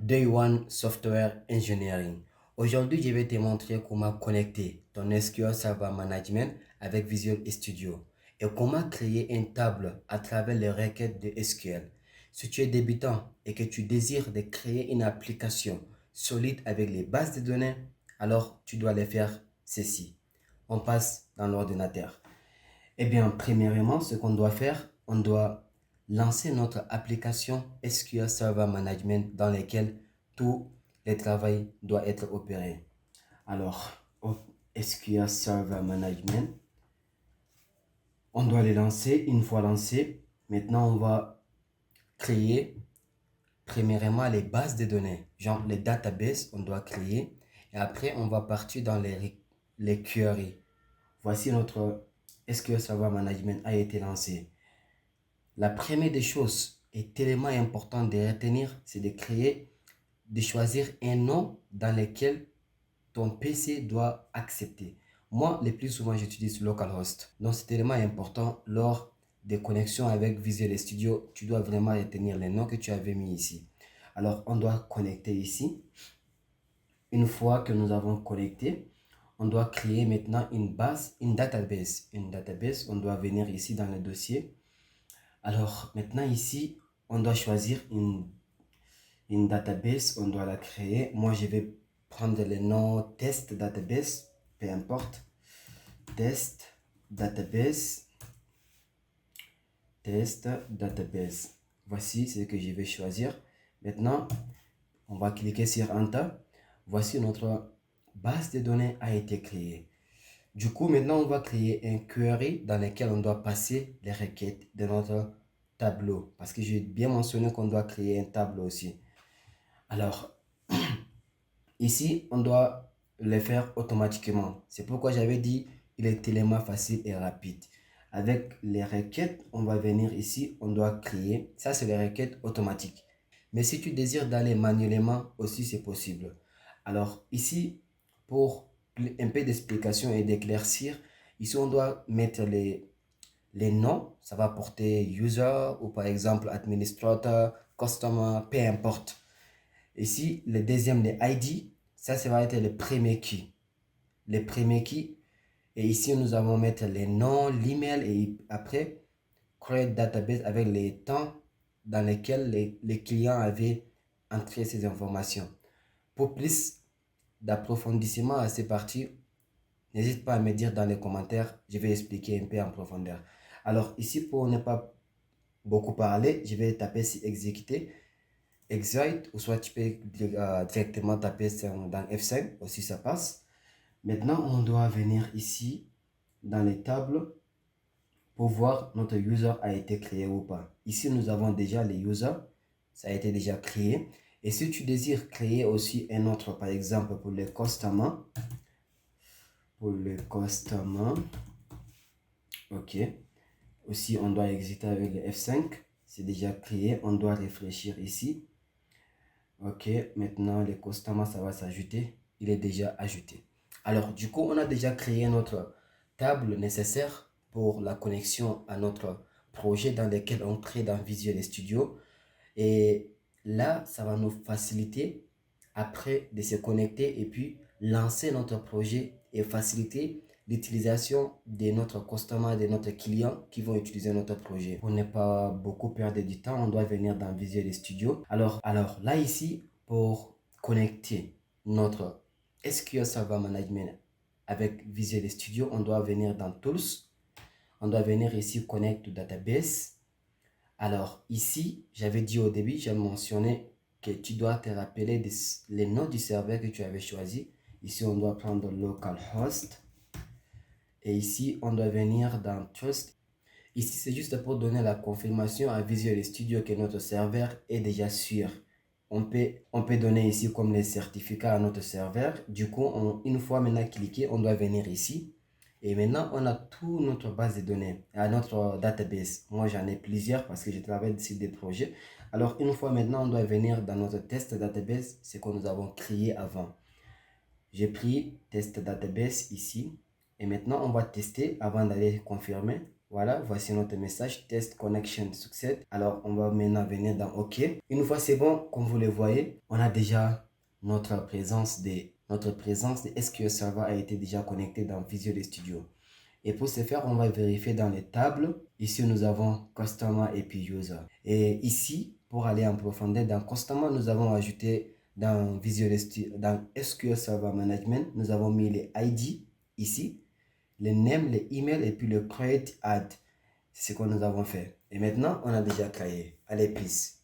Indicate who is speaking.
Speaker 1: Day One Software Engineering. Aujourd'hui, je vais te montrer comment connecter ton SQL Server Management avec Visual Studio et comment créer une table à travers les requêtes de SQL. Si tu es débutant et que tu désires de créer une application solide avec les bases de données, alors tu dois les faire ceci. On passe dans l'ordinateur. Eh bien, premièrement, ce qu'on doit faire, on doit lancer notre application SQL Server Management dans laquelle tout le travail doit être opéré. Alors, SQL Server Management, on doit les lancer. Une fois lancé, maintenant on va créer premièrement les bases de données, genre les databases, on doit créer. Et après, on va partir dans les queries. Voici notre SQL Server Management a été lancé. La première des choses est tellement importante de retenir, c'est de choisir un nom dans lequel ton PC doit accepter. Moi, le plus souvent, j'utilise localhost. Donc, c'est tellement important lors des connexions avec Visual Studio. Tu dois vraiment retenir les noms que tu avais mis ici. Alors, on doit connecter ici. Une fois que nous avons connecté, on doit créer maintenant une base, une database. Une database, on doit venir ici dans le dossier. Alors, maintenant ici, on doit choisir une database, on doit la créer. Moi, je vais prendre le nom test database, peu importe. Test database. Test database. Voici ce que je vais choisir. Maintenant, on va cliquer sur Enter. Voici notre base de données a été créée. Du coup, maintenant, on va créer un query dans lequel on doit passer les requêtes de notre tableau. Parce que j'ai bien mentionné qu'on doit créer un tableau aussi. Alors, ici, on doit le faire automatiquement. C'est pourquoi j'avais dit, il est tellement facile et rapide. Avec les requêtes, on va venir ici, on doit créer. Ça, c'est les requêtes automatiques. Mais si tu désires d'aller manuellement, aussi c'est possible. Alors, ici, pour un peu d'explication et d'éclaircir, ici, on doit mettre les noms. Ça va porter user ou par exemple administrator, customer, peu importe. Ici, le deuxième, les ID, ça va être le premier key. Les premiers keys. Et ici, nous allons mettre les noms, l'email et après, create database avec les temps dans lesquels les clients avaient entré ces informations. Pour plus d'approfondissement à ces parties, n'hésite pas à me dire dans les commentaires, je vais expliquer un peu en profondeur. Alors ici, pour ne pas beaucoup parler, je vais taper sur exécuter. Exit, ou soit tu peux directement taper dans F5, aussi ça passe. Maintenant, on doit venir ici dans les tables pour voir notre user a été créé ou pas. Ici, nous avons déjà les users, ça a été déjà créé. Et si tu désires créer aussi un autre, par exemple pour le customer, ok. Aussi, on doit exiter avec le F5, c'est déjà créé, on doit réfléchir ici. Ok, maintenant le customer, ça va s'ajouter, il est déjà ajouté. Alors, du coup, on a déjà créé notre table nécessaire pour la connexion à notre projet dans lequel on crée dans Visual Studio. Et là, ça va nous faciliter après de se connecter et puis lancer notre projet et faciliter l'utilisation de notre customer, de notre client qui vont utiliser notre projet. Pour ne pas beaucoup perdre du temps, on doit venir dans Visual Studio. Alors là ici, pour connecter notre SQL Server Management avec Visual Studio, on doit venir dans Tools. On doit venir ici Connect to Database. Alors ici, j'avais dit au début, j'ai mentionné que tu dois te rappeler les noms du serveur que tu avais choisi. Ici, on doit prendre localhost. Et ici, on doit venir dans Trust. Ici, c'est juste pour donner la confirmation à Visual Studio que notre serveur est déjà sûr. On peut donner ici comme les certificats à notre serveur. Du coup, une fois maintenant cliqué, on doit venir ici. Et maintenant, on a toute notre base de données, à notre database. Moi, j'en ai plusieurs parce que je travaille sur des projets. Alors, une fois maintenant, on doit venir dans notre test database, ce que nous avons créé avant. J'ai pris test database ici. Et maintenant, on va tester avant d'aller confirmer. Voilà, voici notre message, test connection success. Alors, on va maintenant venir dans OK. Une fois c'est bon, comme vous le voyez, on a déjà notre présence de SQL Server a été déjà connectée dans Visual Studio. Et pour ce faire, on va vérifier dans les tables. Ici, nous avons Customer et puis User. Et ici, pour aller en profondeur, dans Customer, nous avons ajouté dans dans SQL Server Management, nous avons mis les ID ici, les names, les emails et puis le create add. C'est ce que nous avons fait. Et maintenant, on a déjà créé. Allez, peace.